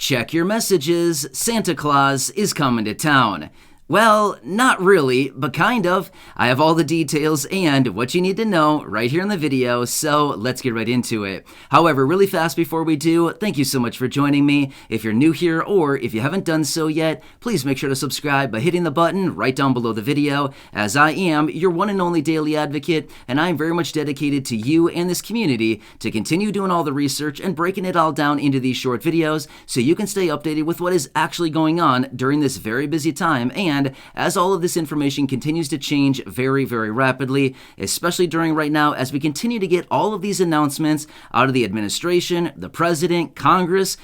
Check your messages, Santa Claus is coming to town. Well, not really, but kind of. I have all the details and what you need to know right here in the video, so let's get right into it. However, really fast before we do, thank you so much for joining me. If you're new here or if you haven't done so yet, please make sure to subscribe by hitting the button right down below the video, as I am your one and only daily advocate, and I'm very much dedicated to you and this community to continue doing all the research and breaking it all down into these short videos so you can stay updated with what is actually going on during this very busy time. And as all of this information continues to change very, very rapidly, especially during right now as we continue to get all of these announcements out of the administration, the president, Congress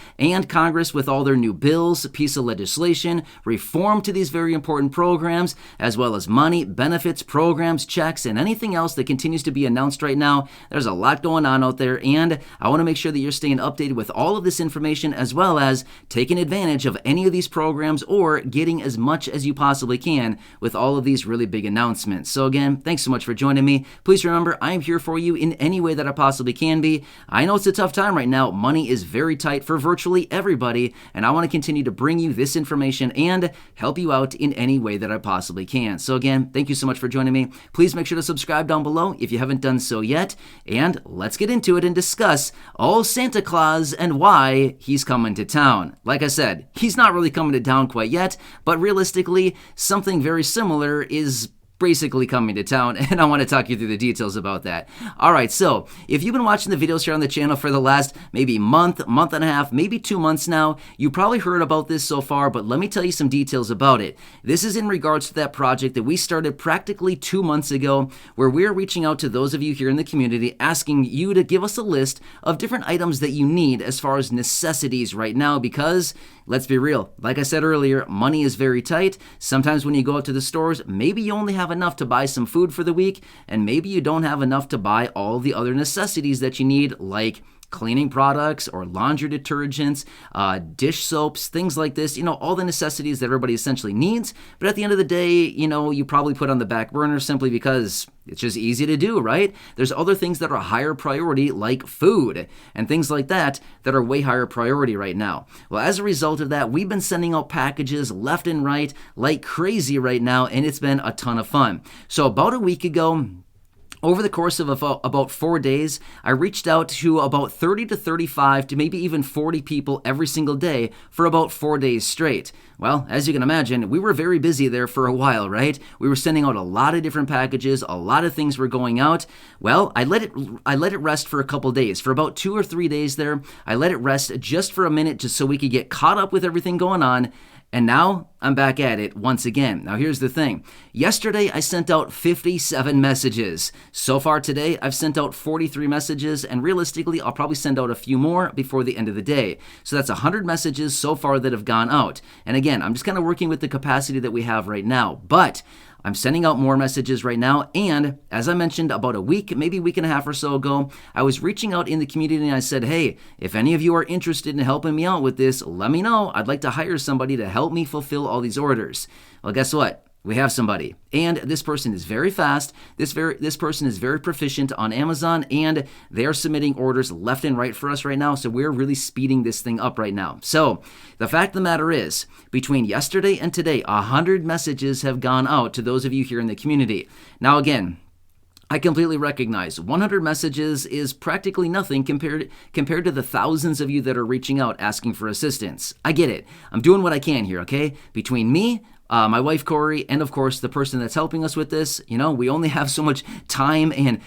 with all their new bills, piece of legislation, reform to these very important programs, as well as money, benefits, programs, checks, and anything else that continues to be announced right now. There's a lot going on out there, and I want to make sure that you're staying updated with all of this information, as well as taking advantage of any of these programs or getting as much as you possibly can with all of these really big announcements. So again, thanks so much for joining me. Please remember, I am here for you in any way that I possibly can be. I know it's a tough time right now. Money is very tight for virtually everybody, and I want to continue to bring you this information and help you out in any way that I possibly can. So again, thank you so much for joining me. Please make sure to subscribe down below if you haven't done so yet, and let's get into it and discuss all Santa Claus and why he's coming to town. Like I said, he's not really coming to town quite yet, but realistically, something very similar is basically coming to town, and I want to talk you through the details about that. Alright, so if you've been watching the videos here on the channel for the last maybe month and a half, maybe 2 months now, you probably heard about this so far, but let me tell you some details about it. This is in regards to that project that we started practically 2 months ago, where we're reaching out to those of you here in the community, asking you to give us a list of different items that you need as far as necessities right now, because let's be real, like I said earlier, money is very tight. Sometimes when you go out to the stores, maybe you only have enough to buy some food for the week, and maybe you don't have enough to buy all the other necessities that you need, like cleaning products or laundry detergents, dish soaps, things like this, all the necessities that everybody essentially needs. But at the end of the day, you probably put on the back burner simply because it's just easy to do, right? There's other things that are higher priority, like food and things like that are way higher priority right now. Well, as a result of that, we've been sending out packages left and right like crazy right now, and it's been a ton of fun. So about a week ago, over the course of about 4 days, I reached out to about 30 to 35 to maybe even 40 people every single day for about 4 days straight. Well, as you can imagine, we were very busy there for a while, right? We were sending out a lot of different packages, a lot of things were going out. Well, I let it rest for a couple days. For about 2 or 3 days there, I let it rest just for a minute just so we could get caught up with everything going on. And now I'm back at it once again. Now here's the thing. Yesterday I sent out 57 messages. So far today I've sent out 43 messages, and realistically I'll probably send out a few more before the end of the day. So that's 100 messages so far that have gone out. And again, I'm just kind of working with the capacity that we have right now. But I'm sending out more messages right now, and as I mentioned about a week, maybe a week and a half or so ago, I was reaching out in the community and I said, hey, if any of you are interested in helping me out with this, let me know. I'd like to hire somebody to help me fulfill all these orders. Well, guess what? We have somebody, and this person is very fast. This person is very proficient on Amazon, and they are submitting orders left and right for us right now, so we're really speeding this thing up right now. So the fact of the matter is, between yesterday and today, 100 messages have gone out to those of you here in the community. Now again, I completely recognize 100 messages is practically nothing compared to the thousands of you that are reaching out asking for assistance. I get it. I'm doing what I can here, okay? Between me, my wife Corey, and of course the person that's helping us with this, we only have so much time and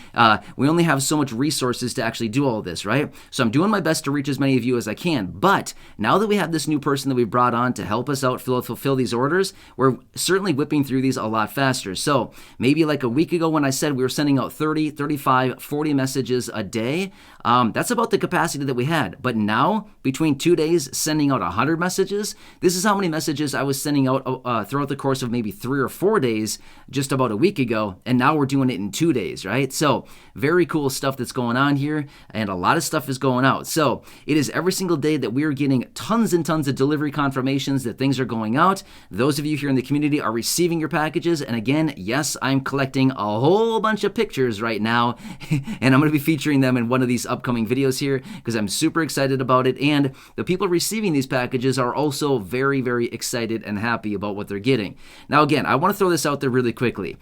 we only have so much resources to actually do all of this, right? So I'm doing my best to reach as many of you as I can. But now that we have this new person that we brought on to help us out fulfill these orders, we're certainly whipping through these a lot faster. So maybe like a week ago when I said we were sending out 30, 35, 40 messages a day, that's about the capacity that we had. But now, between 2 days, sending out 100 messages, this is how many messages I was sending out throughout the course of maybe 3 or 4 days just about a week ago, and now we're doing it in 2 days, right? So very cool stuff that's going on here, and a lot of stuff is going out. So it is every single day that we are getting tons and tons of delivery confirmations that things are going out. Those of you here in the community are receiving your packages, and again, yes, I'm collecting a whole bunch of pictures right now, and I'm going to be featuring them in one of these upcoming videos here because I'm super excited about it, and the people receiving these packages are also very, very excited and happy about what they're getting. Now again, I want to throw this out there really quickly.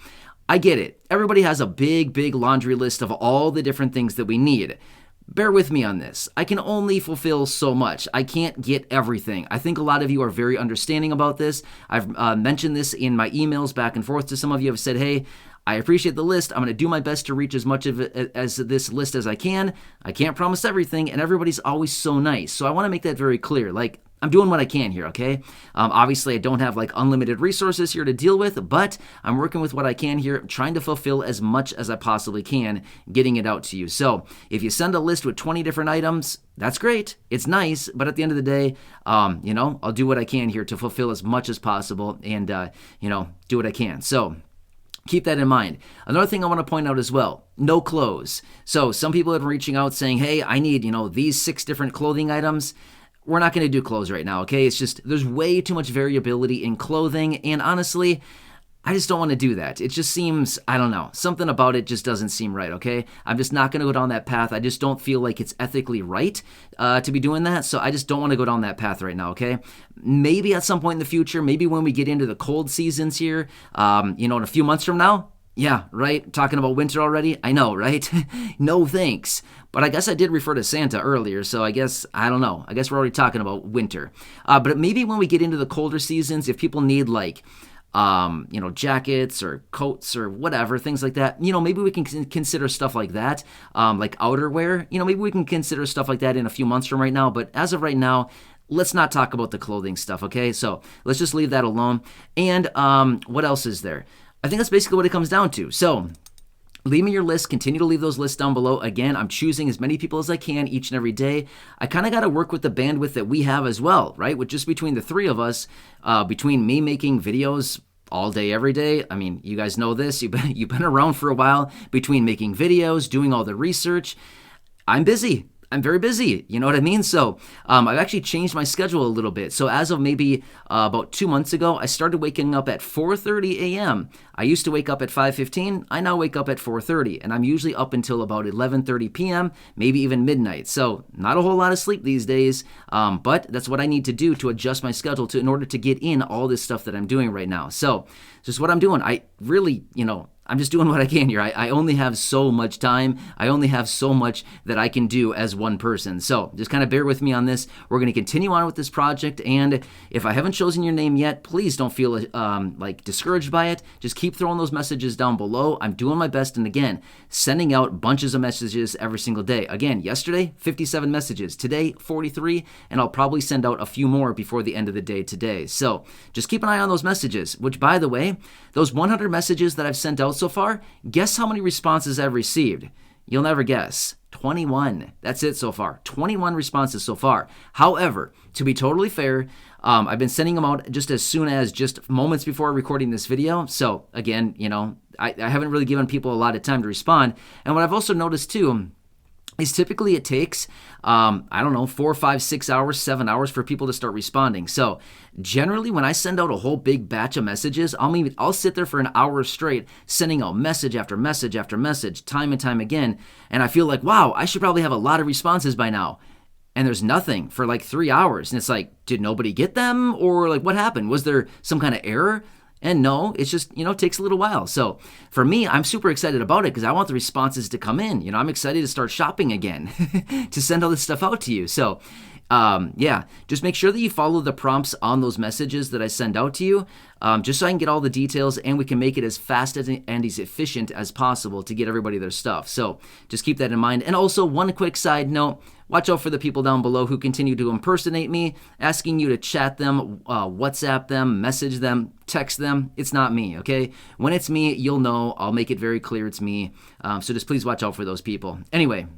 I get it. Everybody has a big, big laundry list of all the different things that we need. Bear with me on this. I can only fulfill so much. I can't get everything. I think a lot of you are very understanding about this. I've mentioned this in my emails back and forth to some of you. Have said, hey, I appreciate the list. I'm going to do my best to reach as much of it as this list as I can. I can't promise everything, and everybody's always so nice. So I want to make that very clear. Like, I'm doing what I can here, okay? Obviously, I don't have like unlimited resources here to deal with, but I'm working with what I can here, trying to fulfill as much as I possibly can, getting it out to you. So if you send a list with 20 different items, that's great. It's nice, but at the end of the day, I'll do what I can here to fulfill as much as possible and, do what I can. So keep that in mind. Another thing I want to point out as well, no clothes. So some people have been reaching out saying, hey, I need, these 6 different clothing items. We're not going to do clothes right now, okay? It's just, there's way too much variability in clothing, and honestly, I just don't want to do that. It just seems, I don't know, something about it just doesn't seem right, okay? I'm just not going to go down that path. I just don't feel like it's ethically right to be doing that, so I just don't want to go down that path right now, okay? Maybe at some point in the future, maybe when we get into the cold seasons here, in a few months from now, yeah, right? Talking about winter already? I know, right? No thanks. But I guess I did refer to Santa earlier, so I guess, I don't know. I guess we're already talking about winter. But maybe when we get into the colder seasons, if people need like, jackets or coats or whatever, things like that, maybe we can consider stuff like that, like outerwear. Maybe we can consider stuff like that in a few months from right now. But as of right now, let's not talk about the clothing stuff, okay? So let's just leave that alone. And what else is there? I think that's basically what it comes down to. So leave me your list. Continue to leave those lists down below. Again, I'm choosing as many people as I can each and every day. I kind of got to work with the bandwidth that we have as well, right? With just between the 3 of us, between me making videos all day, every day. I mean, you guys know this. You've been around for a while. Between making videos, doing all the research, I'm busy. I'm very busy, you know what I mean? So I've actually changed my schedule a little bit. So as of maybe about 2 months ago, I started waking up at 4:30 a.m. I used to wake up at 5:15. I now wake up at 4:30, and I'm usually up until about 11:30 p.m., maybe even midnight. So not a whole lot of sleep these days, but that's what I need to do to adjust my schedule in order to get in all this stuff that I'm doing right now. So just what I'm doing. I really, I'm just doing what I can here. I only have so much time. I only have so much that I can do as one person. So just kind of bear with me on this. We're going to continue on with this project. And if I haven't chosen your name yet, please don't feel discouraged by it. Just keep throwing those messages down below. I'm doing my best. And again, sending out bunches of messages every single day. Again, yesterday, 57 messages. Today, 43. And I'll probably send out a few more before the end of the day today. So just keep an eye on those messages, which, by the way, those 100 messages that I've sent out so far, guess how many responses I've received? You'll never guess. 21. That's it so far. 21 responses so far. However, to be totally fair, I've been sending them out just as soon as just moments before recording this video. So again, I haven't really given people a lot of time to respond. And what I've also noticed too is typically it takes, 4, 5, 6 hours, 7 hours for people to start responding. So generally when I send out a whole big batch of messages, I'll sit there for an hour straight sending out message after message after message, time and time again. And I feel like, wow, I should probably have a lot of responses by now. And there's nothing for like 3 hours. And it's like, did nobody get them? Or like, what happened? Was there some kind of error? And no, it's just, it takes a little while. So for me, I'm super excited about it because I want the responses to come in. I'm excited to start shopping again to send all this stuff out to you. So just make sure that you follow the prompts on those messages that I send out to you, just so I can get all the details and we can make it as fast and as efficient as possible to get everybody their stuff. So just keep that in mind. And also one quick side note, watch out for the people down below who continue to impersonate me, asking you to chat them, WhatsApp them, message them, text them. It's not me, okay? When it's me, you'll know. I'll make it very clear it's me. So just please watch out for those people. Anyway,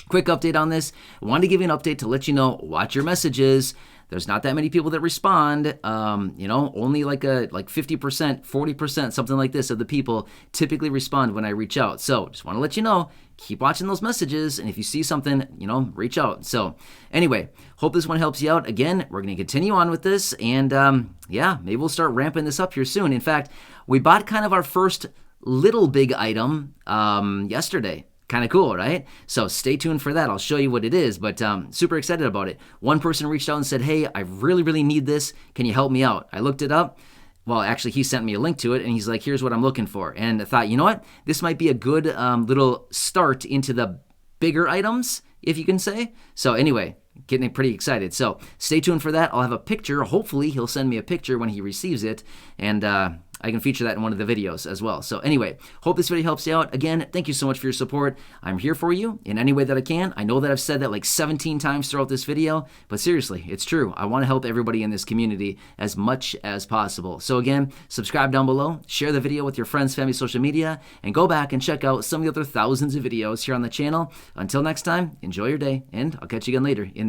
quick update on this. I wanted to give you an update to let you know, watch your messages. There's not that many people that respond. Only like 50%, 40%, something like this of the people typically respond when I reach out. So just want to let you know, keep watching those messages. And if you see something, reach out. So anyway, hope this one helps you out. Again, we're going to continue on with this. And maybe we'll start ramping this up here soon. In fact, we bought kind of our first little big item yesterday. Kind of cool, right? So stay tuned for that. I'll show you what it is, but super excited about it. One person reached out and said, hey, I really, really need this. Can you help me out? I looked it up. Well, actually, he sent me a link to it, and he's like, here's what I'm looking for. And I thought, you know what? This might be a good little start into the bigger items, if you can say. So anyway, getting pretty excited. So stay tuned for that. I'll have a picture. Hopefully, he'll send me a picture when he receives it, and I can feature that in one of the videos as well. So anyway, hope this video helps you out. Again, thank you so much for your support. I'm here for you in any way that I can. I know that I've said that like 17 times throughout this video, but seriously, it's true. I want to help everybody in this community as much as possible. So again, subscribe down below, share the video with your friends, family, social media, and go back and check out some of the other thousands of videos here on the channel. Until next time, enjoy your day, and I'll catch you again later in